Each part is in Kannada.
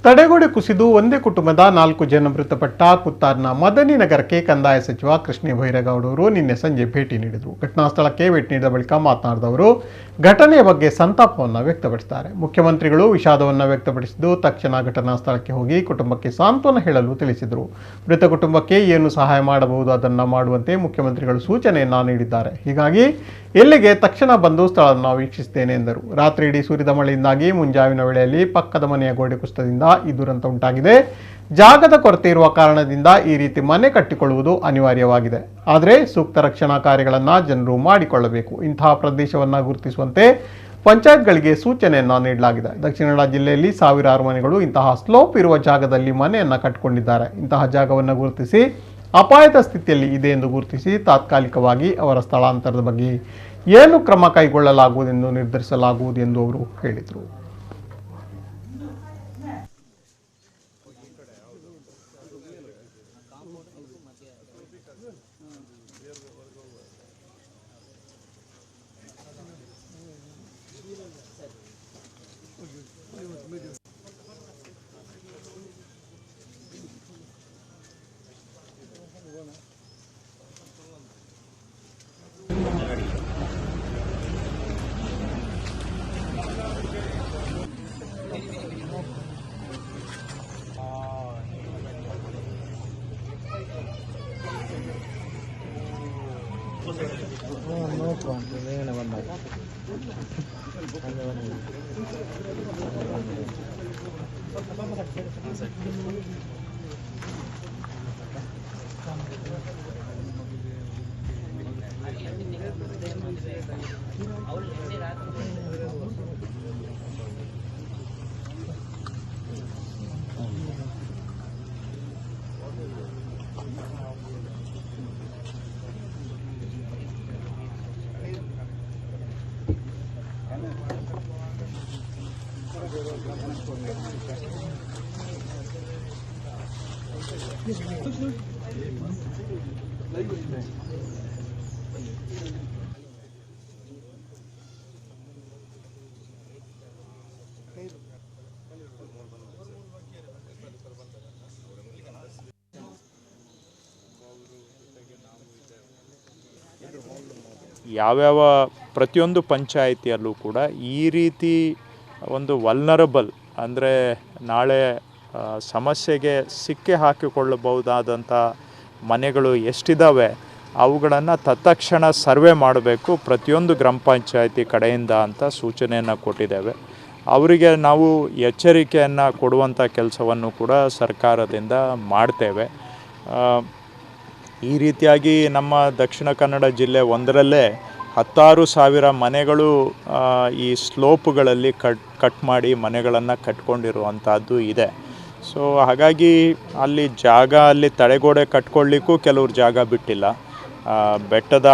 ತಡೆಗೋಡೆ ಕುಸಿದು ಒಂದೇ ಕುಟುಂಬದ 4 ಜನ ಮೃತಪಟ್ಟ ಕುತ್ತಾರ್ನ ಮದನಿ ನಗರಕ್ಕೆ ಕಂದಾಯ ಸಚಿವ ಕೃಷ್ಣ ಬೈರೇಗೌಡರು ನಿನ್ನೆ ಸಂಜೆ ಭೇಟಿ ನೀಡಿದರು. ಘಟನಾ ಸ್ಥಳಕ್ಕೆ ಭೇಟಿ ನೀಡಿದ ಬಳಿಕ ಮಾತನಾಡಿದ ಅವರು ಘಟನೆಯ ಬಗ್ಗೆ ಸಂತಾಪವನ್ನು ವ್ಯಕ್ತಪಡಿಸಿದ್ದಾರೆ. ಮುಖ್ಯಮಂತ್ರಿಗಳು ವಿಷಾದವನ್ನು ವ್ಯಕ್ತಪಡಿಸಿದ್ದು ತಕ್ಷಣ ಘಟನಾ ಸ್ಥಳಕ್ಕೆ ಹೋಗಿ ಕುಟುಂಬಕ್ಕೆ ಸಾಂತ್ವನ ಹೇಳಲು ತಿಳಿಸಿದರು. ಮೃತ ಕುಟುಂಬಕ್ಕೆ ಏನು ಸಹಾಯ ಮಾಡಬಹುದು ಅದನ್ನು ಮಾಡುವಂತೆ ಮುಖ್ಯಮಂತ್ರಿಗಳು ಸೂಚನೆಯನ್ನು ನೀಡಿದ್ದಾರೆ. ಹೀಗಾಗಿ ಇಲ್ಲಿಗೆ ತಕ್ಷಣ ಬಂದು ಸ್ಥಳವನ್ನು ವೀಕ್ಷಿಸಿದ್ದೇನೆ ಎಂದರು. ರಾತ್ರಿ ಇಡೀ ಸುರಿದ ಮಳೆಯಿಂದಾಗಿ ಮುಂಜಾವಿನ ವೇಳೆಯಲ್ಲಿ ಪಕ್ಕದ ಮನೆಯ ಗೋಡೆ ಕುಸಿತದಿಂದ ಈ ದುರಂತ ಉಂಟಾಗಿದೆ. ಜಾಗದ ಕೊರತೆ ಇರುವ ಕಾರಣದಿಂದ ಈ ರೀತಿ ಮನೆ ಕಟ್ಟಿಕೊಳ್ಳುವುದು ಅನಿವಾರ್ಯವಾಗಿದೆ. ಆದರೆ ಸೂಕ್ತ ರಕ್ಷಣಾ ಕಾರ್ಯಗಳನ್ನು ಜನರು ಮಾಡಿಕೊಳ್ಳಬೇಕು. ಇಂತಹ ಪ್ರದೇಶವನ್ನು ಗುರುತಿಸುವಂತೆ ಪಂಚಾಯತ್ಗಳಿಗೆ ಸೂಚನೆಯನ್ನು ನೀಡಲಾಗಿದೆ. ದಕ್ಷಿಣ ಕನ್ನಡ ಜಿಲ್ಲೆಯಲ್ಲಿ ಸಾವಿರಾರು ಮನೆಗಳು ಇಂತಹ ಸ್ಲೋಪ್ ಇರುವ ಜಾಗದಲ್ಲಿ ಮನೆಯನ್ನು ಕಟ್ಟಿಕೊಂಡಿದ್ದಾರೆ. ಇಂತಹ ಜಾಗವನ್ನು ಗುರುತಿಸಿ ಅಪಾಯದ ಸ್ಥಿತಿಯಲ್ಲಿ ಇದೆ ಎಂದು ಗುರುತಿಸಿ ತಾತ್ಕಾಲಿಕವಾಗಿ ಅವರ ಸ್ಥಳಾಂತರದ ಬಗ್ಗೆ ಏನು ಕ್ರಮ ಕೈಗೊಳ್ಳಲಾಗುವುದೆಂದು ನಿರ್ಧರಿಸಲಾಗುವುದು ಎಂದು ಅವರು ಹೇಳಿದರು. ಯಾವ್ಯಾವ ಪ್ರತಿಯೊಂದು ಪಂಚಾಯಿತಿಯಲ್ಲೂ ಕೂಡ ಈ ರೀತಿ ಒಂದು ವಲ್ನರಬಲ್ ಅಂದರೆ ನಾಳೆ ಸಮಸ್ಯೆಗೆ ಸಿಕ್ಕಿ ಹಾಕಿಕೊಳ್ಳಬಹುದಾದಂಥ ಮನೆಗಳು ಎಷ್ಟಿದ್ದಾವೆ ಅವುಗಳನ್ನು ತತ್ಕ್ಷಣ ಸರ್ವೆ ಮಾಡಬೇಕು ಪ್ರತಿಯೊಂದು ಗ್ರಾಮ ಪಂಚಾಯಿತಿ ಕಡೆಯಿಂದ ಅಂತ ಸೂಚನೆಯನ್ನು ಕೊಟ್ಟಿದ್ದೇವೆ. ಅವರಿಗೆ ನಾವು ಎಚ್ಚರಿಕೆಯನ್ನು ಕೊಡುವಂಥ ಕೆಲಸವನ್ನು ಕೂಡ ಸರ್ಕಾರದಿಂದ ಮಾಡ್ತೇವೆ. ಈ ರೀತಿಯಾಗಿ ನಮ್ಮ ದಕ್ಷಿಣ ಕನ್ನಡ ಜಿಲ್ಲೆ ಒಂದರಲ್ಲೇ 16,000 ಮನೆಗಳು ಈ ಸ್ಲೋಪ್ಗಳಲ್ಲಿ ಕಟ್ ಮಾಡಿ ಮನೆಗಳನ್ನು ಕಟ್ಕೊಂಡಿರುವಂಥದ್ದು ಇದೆ. ಸೊ ಹಾಗಾಗಿ ಅಲ್ಲಿ ತಡೆಗೋಡೆ ಕಟ್ಕೊಳ್ಳಿಕ್ಕೂ ಕೆಲವ್ರು ಜಾಗ ಬಿಟ್ಟಿಲ್ಲ. ಬೆಟ್ಟದ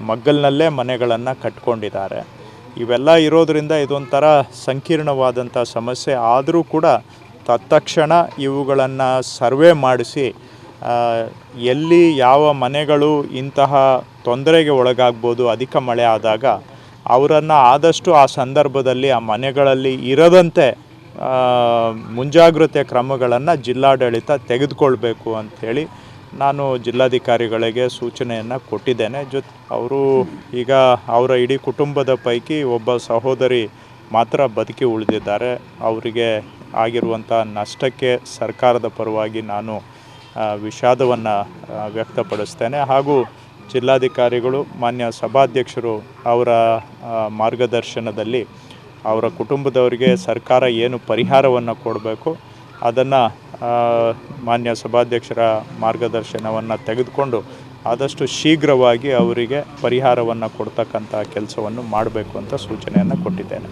ಮಗ್ಗಲಿನಲ್ಲೇ ಮನೆಗಳನ್ನು ಕಟ್ಕೊಂಡಿದ್ದಾರೆ. ಇವೆಲ್ಲ ಇರೋದರಿಂದ ಇದೊಂಥರ ಸಂಕೀರ್ಣವಾದಂಥ ಸಮಸ್ಯೆ. ಆದರೂ ಕೂಡ ತತ್ಕ್ಷಣ ಇವುಗಳನ್ನು ಸರ್ವೆ ಮಾಡಿಸಿ ಎಲ್ಲಿ ಯಾವ ಮನೆಗಳು ಇಂತಹ ತೊಂದರೆಗೆ ಒಳಗಾಗ್ಬೋದು ಅಧಿಕ ಮಳೆ ಆದಾಗ ಅವರನ್ನು ಆದಷ್ಟು ಆ ಸಂದರ್ಭದಲ್ಲಿ ಆ ಮನೆಗಳಲ್ಲಿ ಇರದಂತೆ ಮುಂಜಾಗ್ರತೆ ಕ್ರಮಗಳನ್ನು ಜಿಲ್ಲಾಡಳಿತ ತೆಗೆದುಕೊಳ್ಬೇಕು ಅಂಥೇಳಿ ನಾನು ಜಿಲ್ಲಾಧಿಕಾರಿಗಳಿಗೆ ಸೂಚನೆಯನ್ನು ಕೊಟ್ಟಿದ್ದೇನೆ. ಅವರು ಈಗ ಅವರ ಇಡೀ ಕುಟುಂಬದ ಪೈಕಿ ಒಬ್ಬ ಸಹೋದರಿ ಮಾತ್ರ ಬದುಕಿ ಉಳಿದಿದ್ದಾರೆ. ಅವರಿಗೆ ಆಗಿರುವಂಥ ನಷ್ಟಕ್ಕೆ ಸರ್ಕಾರದ ಪರವಾಗಿ ನಾನು ವಿಷಾದವನ್ನು ವ್ಯಕ್ತಪಡಿಸ್ತೇನೆ. ಹಾಗೂ ಜಿಲ್ಲಾಧಿಕಾರಿಗಳು ಮಾನ್ಯ ಸಭಾಧ್ಯಕ್ಷರು ಅವರ ಮಾರ್ಗದರ್ಶನದಲ್ಲಿ ಅವರ ಕುಟುಂಬದವರಿಗೆ ಸರ್ಕಾರ ಏನು ಪರಿಹಾರವನ್ನು ಕೊಡಬೇಕು ಅದನ್ನು ಮಾನ್ಯ ಸಭಾಧ್ಯಕ್ಷರ ಮಾರ್ಗದರ್ಶನವನ್ನು ತೆಗೆದುಕೊಂಡು ಆದಷ್ಟು ಶೀಘ್ರವಾಗಿ ಅವರಿಗೆ ಪರಿಹಾರವನ್ನು ಕೊಡ್ತಕ್ಕಂಥ ಕೆಲಸವನ್ನು ಮಾಡಬೇಕು ಅಂತ ಸೂಚನೆಯನ್ನು ಕೊಟ್ಟಿದ್ದೇನೆ.